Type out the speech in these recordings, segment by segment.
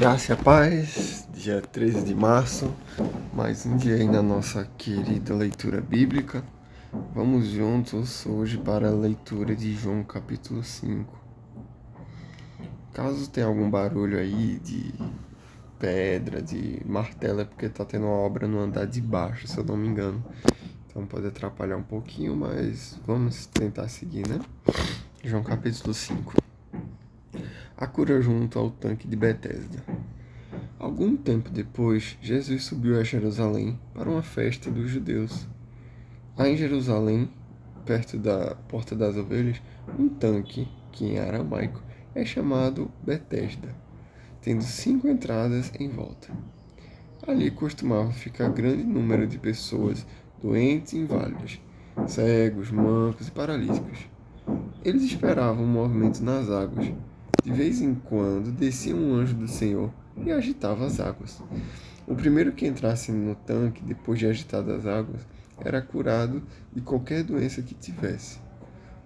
Graça e a paz, dia 13 de março, mais um dia aí na nossa querida leitura bíblica. Vamos juntos hoje para a leitura de João capítulo 5. Caso tenha algum barulho aí de pedra, de martelo, é porque tá tendo uma obra no andar de baixo, se eu não me engano. Então pode atrapalhar um pouquinho, mas vamos tentar seguir, né? João capítulo 5. A cura junto ao tanque de Betesda. Algum tempo depois, Jesus subiu a Jerusalém para uma festa dos judeus. Há em Jerusalém, perto da Porta das Ovelhas, um tanque, que em aramaico é chamado Betesda, tendo 5 entradas em volta. Ali costumava ficar grande número de pessoas doentes e inválidas, cegos, mancos e paralíticos. Eles esperavam um movimento nas águas. De vez em quando descia um anjo do Senhor e agitava as águas. O primeiro que entrasse no tanque, depois de agitadas as águas, era curado de qualquer doença que tivesse.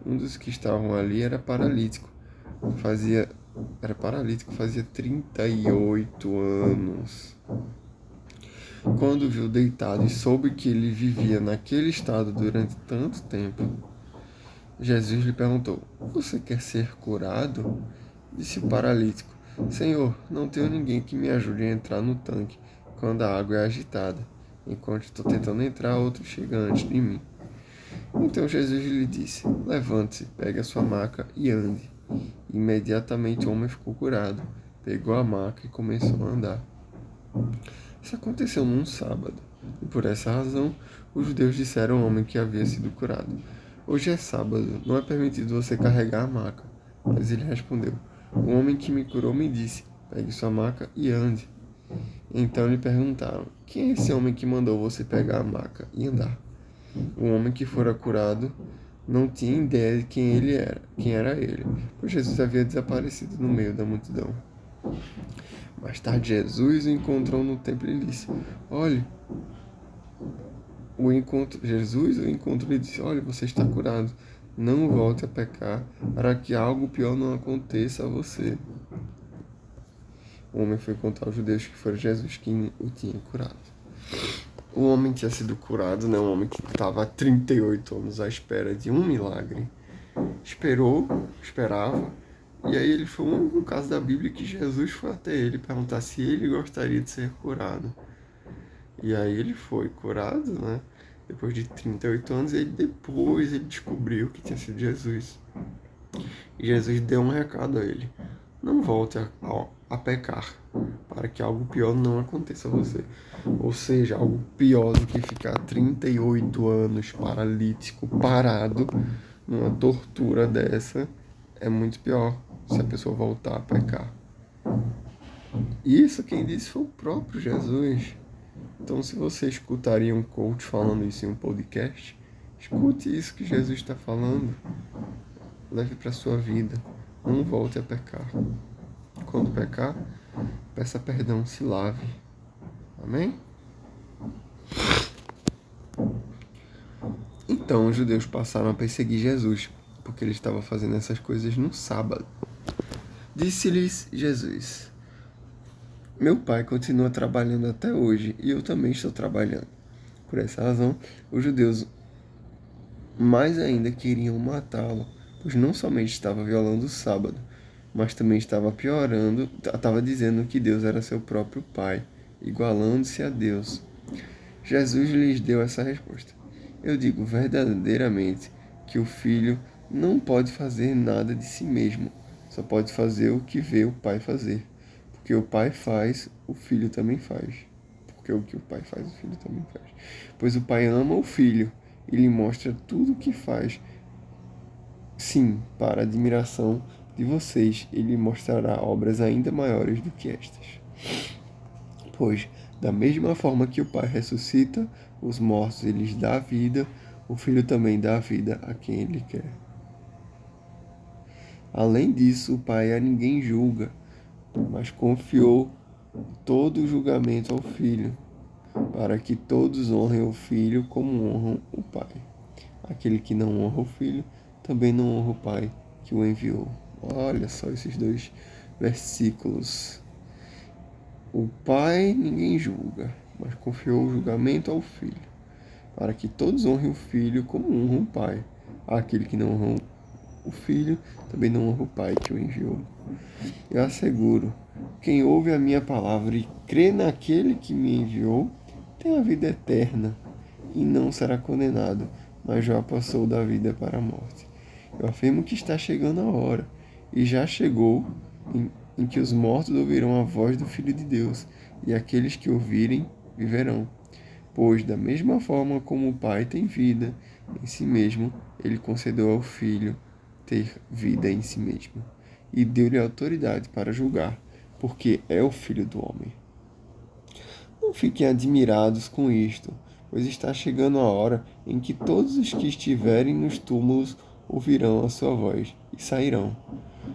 Um dos que estavam ali era paralítico. Fazia 38 anos. Quando viu deitado e soube que ele vivia naquele estado durante tanto tempo, Jesus lhe perguntou: Você quer ser curado? Disse o paralítico: Senhor, não tenho ninguém que me ajude a entrar no tanque quando a água é agitada. Enquanto estou tentando entrar, outro chega antes de mim. Então Jesus lhe disse: Levante-se, pegue a sua maca e ande. Imediatamente o homem ficou curado, pegou a maca e começou a andar. Isso aconteceu num sábado, e por essa razão os judeus disseram ao homem que havia sido curado: Hoje é sábado, não é permitido você carregar a maca. Mas ele respondeu: O homem que me curou me disse: Pegue sua maca e ande. Então lhe perguntaram: Quem é esse homem que mandou você pegar a maca e andar? O homem que fora curado não tinha ideia de quem era ele, pois Jesus havia desaparecido no meio da multidão. Mais tarde, Jesus o encontrou no templo e lhe disse: Olhe, Jesus o encontrou e disse: Olhe, você está curado. Não volte a pecar, para que algo pior não aconteça a você. O homem foi contar aos judeus que foi Jesus quem o tinha curado. O homem tinha sido curado, né? Um homem que estava há 38 anos à espera de um milagre. Esperava, e aí ele foi o único caso da Bíblia que Jesus foi até ele perguntar se ele gostaria de ser curado. E aí ele foi curado, né? Depois de 38 anos, e depois ele descobriu que tinha sido Jesus. E Jesus deu um recado a ele: Não volte a pecar, para que algo pior não aconteça a você. Ou seja, algo pior do que ficar 38 anos paralítico, parado, numa tortura dessa, é muito pior se a pessoa voltar a pecar. Isso quem disse foi o próprio Jesus. Então, se você escutaria um coach falando isso em um podcast, escute isso que Jesus está falando. Leve para sua vida. Não volte a pecar. Quando pecar, peça perdão, se lave. Amém? Então, os judeus passaram a perseguir Jesus, porque ele estava fazendo essas coisas no sábado. Disse-lhes Jesus: Meu pai continua trabalhando até hoje e eu também estou trabalhando. Por essa razão, os judeus mais ainda queriam matá-lo, pois não somente estava violando o sábado, mas também estava dizendo que Deus era seu próprio pai, igualando-se a Deus. Jesus lhes deu essa resposta: Eu digo verdadeiramente que o filho não pode fazer nada de si mesmo, só pode fazer o que vê o pai fazer. Porque o pai faz, o filho também faz. Porque o que o pai faz, o filho também faz. Pois o pai ama o filho e lhe mostra tudo o que faz. Sim, para a admiração de vocês, ele mostrará obras ainda maiores do que estas. Pois, da mesma forma que o pai ressuscita os mortos e lhes dá vida, o filho também dá vida a quem ele quer. Além disso, o pai a ninguém julga, mas confiou todo o julgamento ao filho, para que todos honrem o filho como honram o pai. Aquele que não honra o filho, também não honra o pai que o enviou. Olha só esses dois versículos. O Pai ninguém julga, mas confiou o julgamento ao Filho, para que todos honrem o Filho como honram o Pai. Aquele que não honra o Filho também não honra o Pai que o enviou. Eu asseguro, quem ouve a minha palavra e crê naquele que me enviou, tem a vida eterna e não será condenado, mas já passou da vida para a morte. Eu afirmo que está chegando a hora, e já chegou, em que os mortos ouvirão a voz do Filho de Deus, e aqueles que ouvirem viverão. Pois, da mesma forma como o Pai tem vida em si mesmo, ele concedeu ao Filho ter vida em si mesmo, e deu-lhe autoridade para julgar, porque é o Filho do homem. Não fiquem admirados com isto, pois está chegando a hora em que todos os que estiverem nos túmulos ouvirão a sua voz e sairão.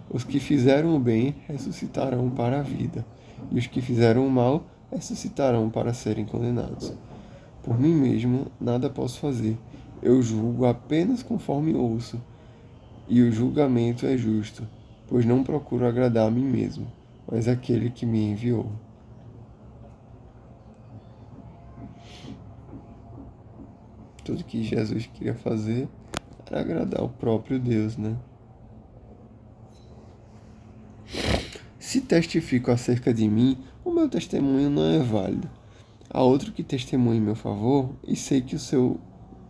Os que fizeram o bem ressuscitarão para a vida, e os que fizeram o mal ressuscitarão para serem condenados. Por mim mesmo nada posso fazer, eu julgo apenas conforme ouço, e o julgamento é justo, pois não procuro agradar a mim mesmo, mas aquele que me enviou. Tudo que Jesus queria fazer era agradar o próprio Deus, né? Se testifico acerca de mim, o meu testemunho não é válido. Há outro que testemunha em meu favor, e sei que o seu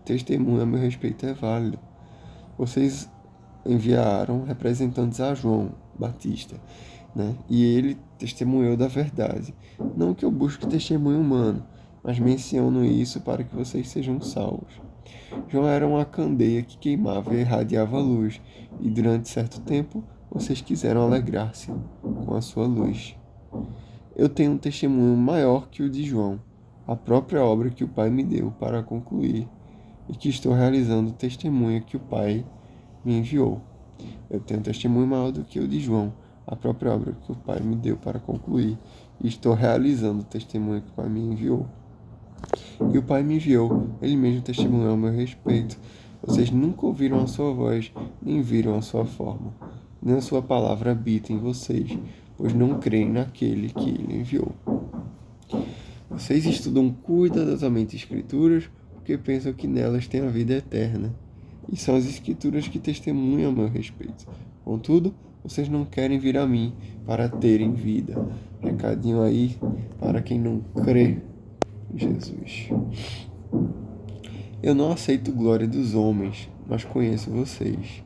testemunho a meu respeito é válido. Vocês enviaram representantes a João Batista, né? E ele testemunhou da verdade. Não que eu busque testemunho humano, mas menciono isso para que vocês sejam salvos. João era uma candeia que queimava e irradiava luz, e durante certo tempo vocês quiseram alegrar-se com a sua luz. Eu tenho um testemunho maior que o de João, a própria obra que o Pai me deu para concluir, e que estou realizando o testemunho que o Pai me enviou. Eu tenho um testemunho maior do que o de João, a própria obra que o Pai me deu para concluir, e estou realizando o testemunho que o Pai me enviou. E o Pai me enviou, ele mesmo testemunhou a meu respeito. Vocês nunca ouviram a sua voz, nem viram a sua forma, nem a sua palavra habita em vocês, pois não creem naquele que ele enviou. Vocês estudam cuidadosamente Escrituras, porque pensam que nelas tem a vida eterna. E são as Escrituras que testemunham a meu respeito. Contudo, vocês não querem vir a mim para terem vida. Recadinho aí para quem não crê em Jesus. Eu não aceito glória dos homens, mas conheço vocês.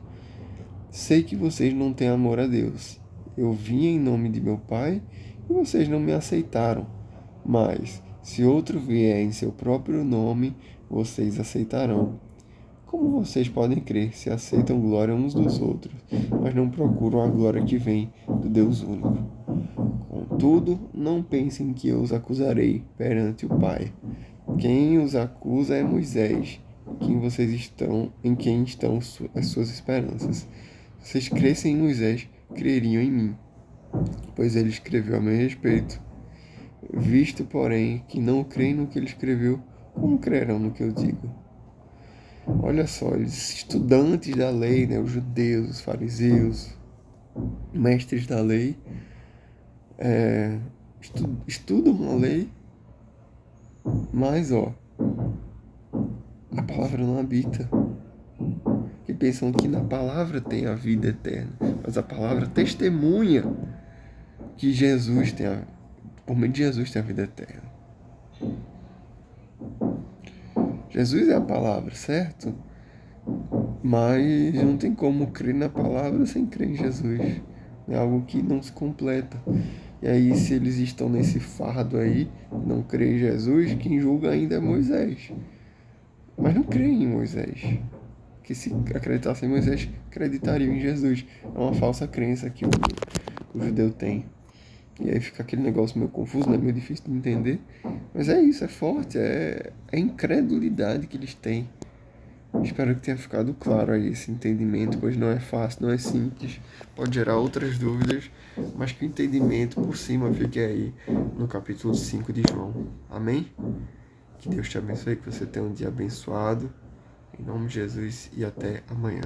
Sei que vocês não têm amor a Deus. Eu vim em nome de meu Pai e vocês não me aceitaram. Mas, se outro vier em seu próprio nome, vocês aceitarão. Como vocês podem crer se aceitam glória uns dos outros, mas não procuram a glória que vem do Deus único? Contudo, não pensem que eu os acusarei perante o Pai. Quem os acusa é Moisés, em quem estão as suas esperanças. Se vocês crescem em Moisés, creriam em mim, pois ele escreveu a meu respeito. Visto, porém, que não creem no que ele escreveu, como crerão no que eu digo? Olha só, eles estudantes da lei, né, os judeus, os fariseus, mestres da lei, estudam a lei, mas a palavra não habita. Que pensam que na palavra tem a vida eterna, mas a palavra testemunha que por meio de Jesus tem a vida eterna. Jesus é a palavra, certo? Mas não tem como crer na palavra sem crer em Jesus. É algo que não se completa. E aí, se eles estão nesse fardo aí, não creem em Jesus, quem julga ainda é Moisés. Mas não creem em Moisés. Que se acreditassem em Moisés, acreditariam em Jesus. É uma falsa crença que o judeu tem. E aí fica aquele negócio meio confuso, né? Meio difícil de entender. Mas é isso, é forte, é a incredulidade que eles têm. Espero que tenha ficado claro aí esse entendimento, pois não é fácil, não é simples, pode gerar outras dúvidas, mas que o entendimento por cima fique aí no capítulo 5 de João. Amém? Que Deus te abençoe, que você tenha um dia abençoado. Em nome de Jesus e até amanhã.